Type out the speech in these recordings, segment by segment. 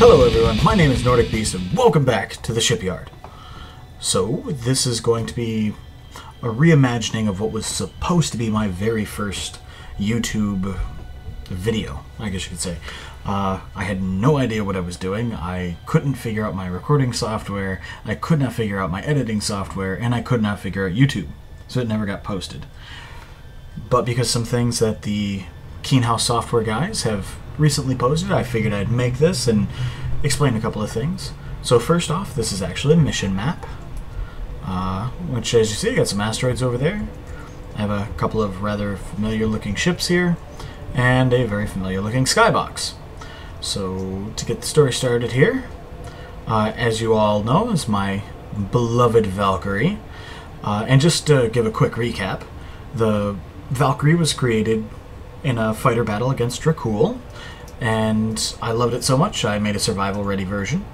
Hello everyone, my name is Nordic Beast and welcome back to the Shipyard. So, this is going to be a reimagining of what was supposed to be my very first YouTube video, I guess you could say. I had no idea what I was doing. I couldn't figure out my recording software, I could not figure out my editing software, and I could not figure out YouTube. So it never got posted. But because some things that the Keen House software guys have recently posted, I figured I'd make this and explain a couple of things. So first off, this is actually a mission map, which, as you see, got some asteroids over there. I have a couple of rather familiar looking ships here, and a very familiar looking skybox. So to get the story started here, as you all know, is my beloved Valkyrie. And just to give a quick recap, the Valkyrie was created in a fighter battle against Dracul, and I loved it so much I made a survival-ready version,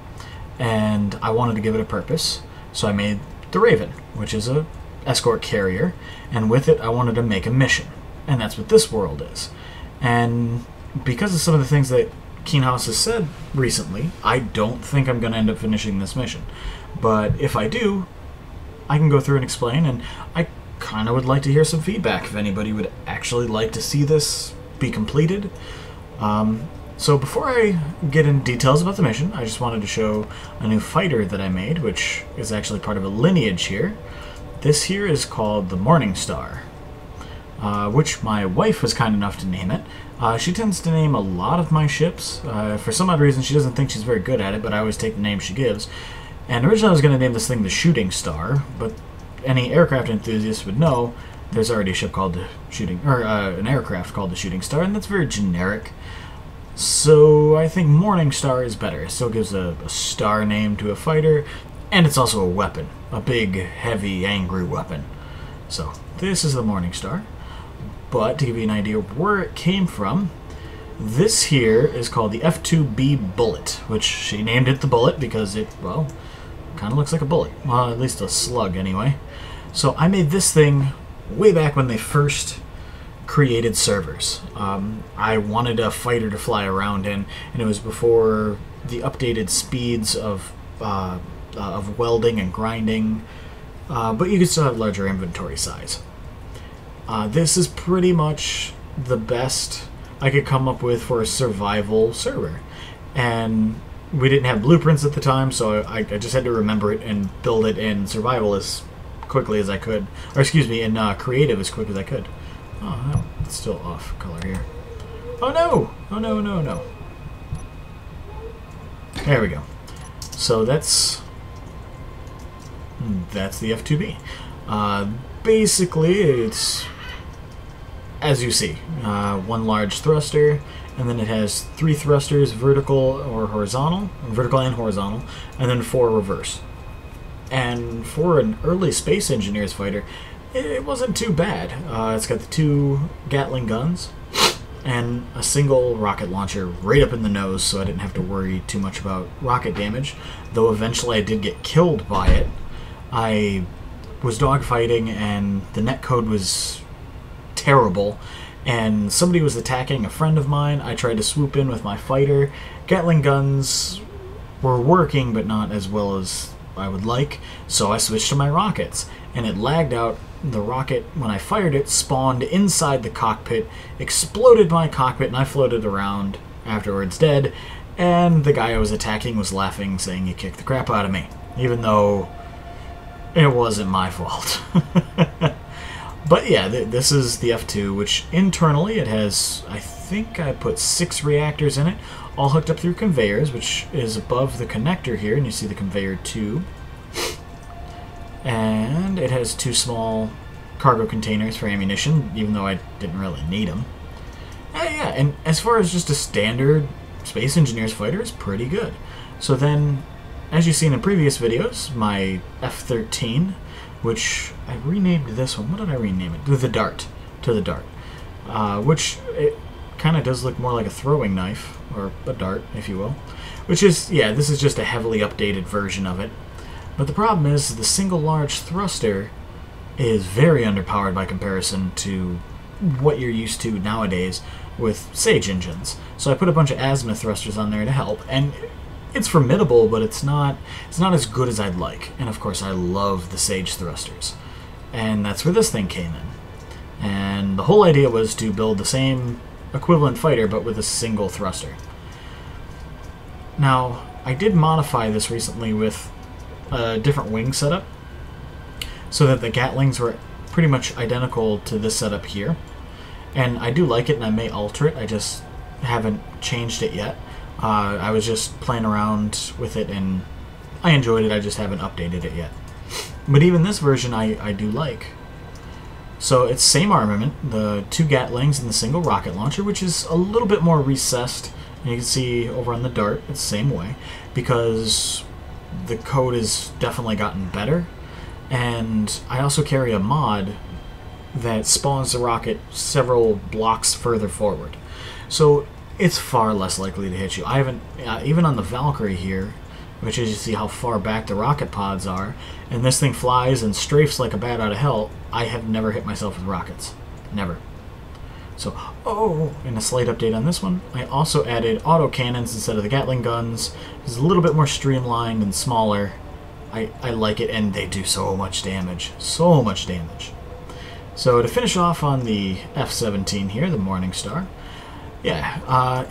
and I wanted to give it a purpose, so I made the Raven, which is a escort carrier, and with it I wanted to make a mission, and that's what this world is. And because of some of the things that Keen House has said recently, I don't think I'm going to end up finishing this mission, but if I do, I can go through and explain, and I kind of would like to hear some feedback if anybody would actually like to see this be completed. So before I get into details about the mission, I just wanted to show a new fighter that I made, which is actually part of a lineage here. This here is called the Morning Star, which my wife was kind enough to name it. She tends to name a lot of my ships. For some odd reason, she doesn't think she's very good at it, but I always take the name she gives. And originally I was going to name this thing the Shooting Star, but any aircraft enthusiast would know there's already a ship called the Shooting, or an aircraft called the Shooting Star, and that's very generic. So I think Morning Star is better. It still gives a star name to a fighter, and it's also a weapon, a big, heavy, angry weapon. So this is the Morning Star. But to give you an idea of where it came from, this here is called the F2B Bullet, which she named it the Bullet because it, well, kind of looks like a bullet. Well, at least a slug anyway. So I made this thing way back when they first created servers. I wanted a fighter to fly around in, and it was before the updated speeds of welding and grinding, but you could still have larger inventory size. This is pretty much the best I could come up with for a survival server, and we didn't have blueprints at the time, so I just had to remember it and build it in survival as quickly as I could, or excuse me, in creative as quick as I could. Oh no, it's still off color here. Oh no! Oh no, no, no. There we go. So that's the F2B. Basically, it's, as you see, one large thruster, and then it has 3 thrusters, vertical or horizontal, vertical and horizontal, and then 4 reverse. And for an early Space Engineers fighter, it wasn't too bad. It's got the 2 Gatling guns and a single rocket launcher right up in the nose, so I didn't have to worry too much about rocket damage, though eventually I did get killed by it. I was dogfighting and the netcode was terrible, and somebody was attacking a friend of mine. I tried to swoop in with my fighter. Gatling guns were working, but not as well as I would like, so I switched to my rockets, and it lagged out. The rocket, when I fired it, spawned inside the cockpit, exploded my cockpit, and I floated around afterwards dead, and the guy I was attacking was laughing, saying he kicked the crap out of me, even though it wasn't my fault. But yeah, this is the F2, which internally it has, I think I put 6 reactors in it, all hooked up through conveyors, which is above the connector here, and you see the conveyor tube. And it has 2 small cargo containers for ammunition, even though I didn't really need them. Yeah, and as far as just a standard Space Engineers fighter, it's pretty good. So then, as you've seen in previous videos, my F-13, which I renamed this one. What did I rename it? The Dart. To the Dart. Which it kind of does look more like a throwing knife, or a dart, if you will. Which is, yeah, this is just a heavily updated version of it. But the problem is, the single large thruster is very underpowered by comparison to what you're used to nowadays with Sage engines. So I put a bunch of azimuth thrusters on there to help, and it's formidable, but it's not as good as I'd like. And of course, I love the Sage thrusters, and that's where this thing came in. And the whole idea was to build the same equivalent fighter, but with a single thruster. Now, I did modify this recently with a different wing setup, so that the Gatlings were pretty much identical to this setup here. And I do like it, and I may alter it. I just haven't changed it yet. I was just playing around with it, and I enjoyed it. I just haven't updated it yet. But even this version I do like. So it's same armament, the 2 Gatlings and the single rocket launcher, which is a little bit more recessed. And you can see over on the Dart, it's the same way, because the code has definitely gotten better. And I also carry a mod that spawns the rocket several blocks further forward. So it's far less likely to hit you. I haven't, even on the Valkyrie here, which is you see how far back the rocket pods are, and this thing flies and strafes like a bat out of hell, I have never hit myself with rockets. Never. So, and a slight update on this one, I also added auto cannons instead of the Gatling guns. It's a little bit more streamlined and smaller. I like it, and they do so much damage. So much damage. So to finish off on the F-17 here, the Morningstar, yeah,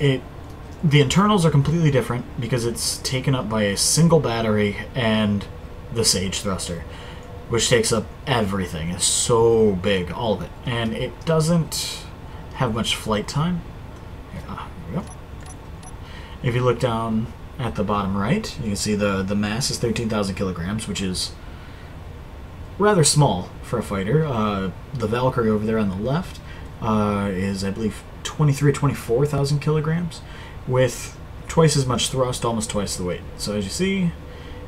the internals are completely different because it's taken up by a single battery and the Sage thruster, which takes up everything. It's so big, all of it. And it doesn't have much flight time. Here we go. If you look down at the bottom right, you can see the mass is 13,000 kilograms, which is rather small for a fighter. The Valkyrie over there on the left is, I believe, 23,000 or 24,000 kilograms, with twice as much thrust, almost twice the weight. So as you see,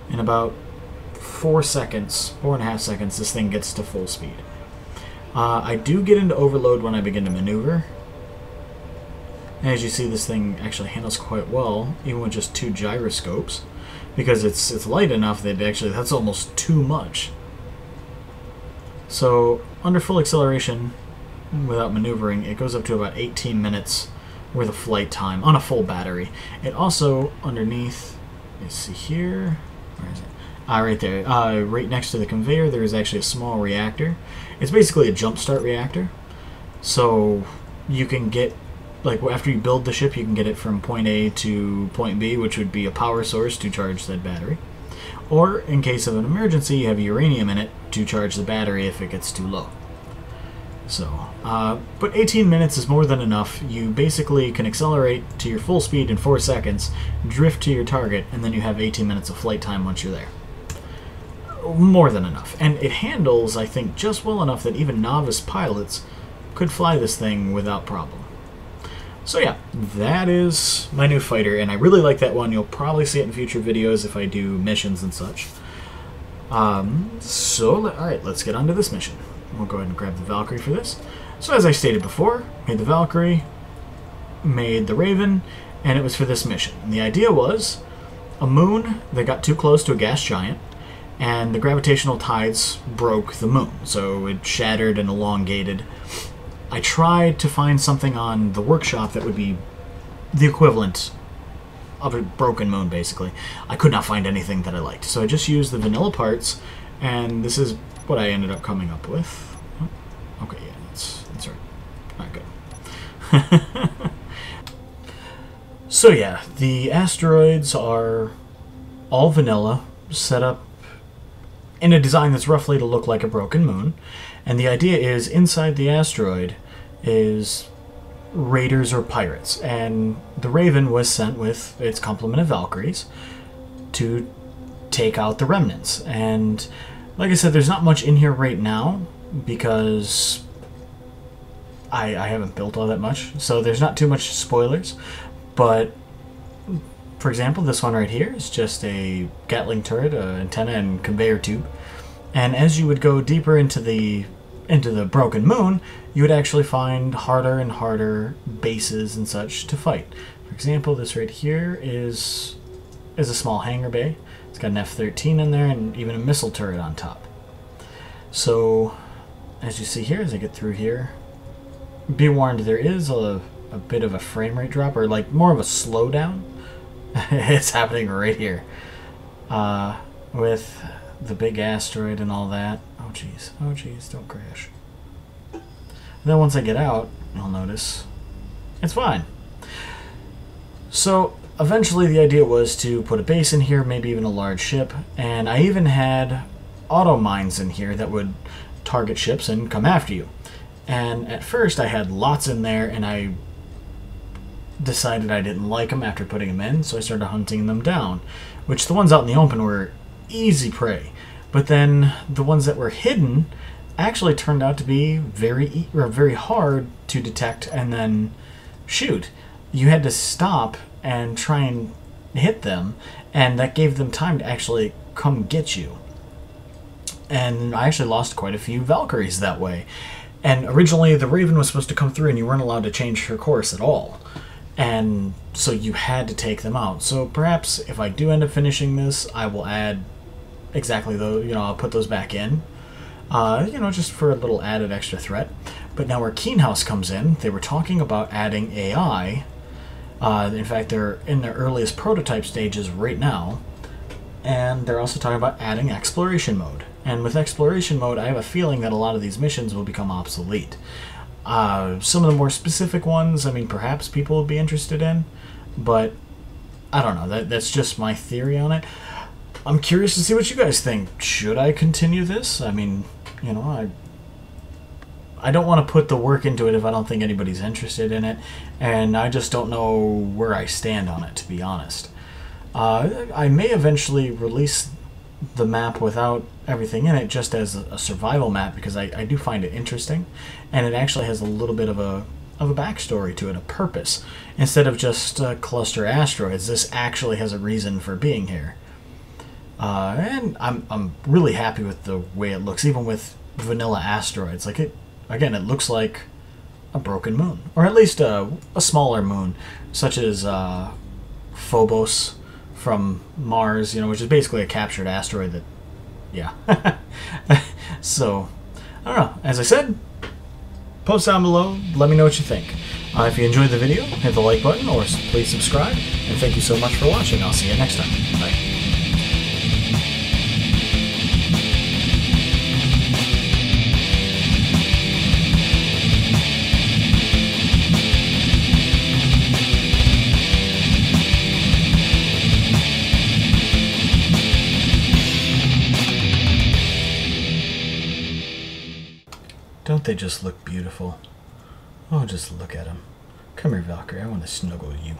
in about 4.5 seconds, this thing gets to full speed. I do get into overload when I begin to maneuver. And as you see, this thing actually handles quite well, even with just 2 gyroscopes, because it's light enough that actually that's almost too much. So under full acceleration, without maneuvering, it goes up to about 18 minutes worth of flight time on a full battery. It also, underneath, let's see here, where is it? Right there, right next to the conveyor, there is actually a small reactor. It's basically a jump start reactor. So you can get, like, after you build the ship, you can get it from point A to point B, which would be a power source to charge that battery. Or, in case of an emergency, you have uranium in it to charge the battery if it gets too low. So, but 18 minutes is more than enough. You basically can accelerate to your full speed in 4 seconds, drift to your target, and then you have 18 minutes of flight time once you're there. More than enough. And it handles, I think, just well enough that even novice pilots could fly this thing without problem. So yeah, that is my new fighter, and I really like that one. You'll probably see it in future videos if I do missions and such. Alright, let's get on to this mission. We'll go ahead and grab the Valkyrie for this. So as I stated before, made the Valkyrie, made the Raven, and it was for this mission. And the idea was a moon that got too close to a gas giant, and the gravitational tides broke the moon, so it shattered and elongated. I tried to find something on the workshop that would be the equivalent of a broken moon, basically. I could not find anything that I liked, so I just used the vanilla parts, and this is what I ended up coming up with. Okay, yeah, that's right. Not good. So yeah, the asteroids are all vanilla, set up in a design that's roughly to look like a broken moon, and the idea is inside the asteroid is raiders or pirates, and the Raven was sent with its complement of Valkyries to take out the remnants. And like I said, there's not much in here right now because I haven't built all that much, so there's not too much spoilers. But for example, this one right here is just a Gatling turret, antenna, and conveyor tube. And as you would go deeper into the broken moon, you would actually find harder and harder bases and such to fight. For example, this right here is a small hangar bay. It's got an F-13 in there and even a missile turret on top. So, as you see here, as I get through here, be warned, there is a bit of a frame rate drop, or like more of a slowdown It's happening right here. With the big asteroid and all that. Oh jeez. Oh jeez, don't crash. And then once I get out, you'll notice it's fine. So eventually the idea was to put a base in here, maybe even a large ship, and I even had auto mines in here that would target ships and come after you. And at first I had lots in there, and I decided I didn't like them after putting them in, so I started hunting them down, which the ones out in the open were easy prey. But then the ones that were hidden actually turned out to be very hard to detect and then shoot. You had to stop and try and hit them, and that gave them time to actually come get you. And I actually lost quite a few Valkyries that way. And originally the Raven was supposed to come through and you weren't allowed to change her course at all. And so you had to take them out. So perhaps if I do end up finishing this, I will add exactly those, I'll put those back in. Just for a little added extra threat. But now where Keenhouse comes in, they were talking about adding AI. In fact, they're in their earliest prototype stages right now. And they're also talking about adding exploration mode. And with exploration mode, I have a feeling that a lot of these missions will become obsolete. Some of the more specific ones, I mean, perhaps people will be interested in. But I don't know. That's just my theory on it. I'm curious to see what you guys think. Should I continue this? I mean, I don't want to put the work into it if I don't think anybody's interested in it, and I just don't know where I stand on it, to be honest. I may eventually release the map without everything in it, just as a survival map, because I do find it interesting, and it actually has a little bit of a backstory to it, a purpose. Instead of just cluster asteroids, this actually has a reason for being here. And I'm really happy with the way it looks, even with vanilla asteroids. Like it looks like a broken moon, or at least a smaller moon, such as Phobos from Mars, which is basically a captured asteroid that, yeah. So, I don't know. As I said, post down below, let me know what you think. If you enjoyed the video, hit the like button, or please subscribe, and thank you so much for watching. I'll see you next time. Bye. Don't they just look beautiful? Oh, just look at them. Come here, Valkyrie. I want to snuggle you.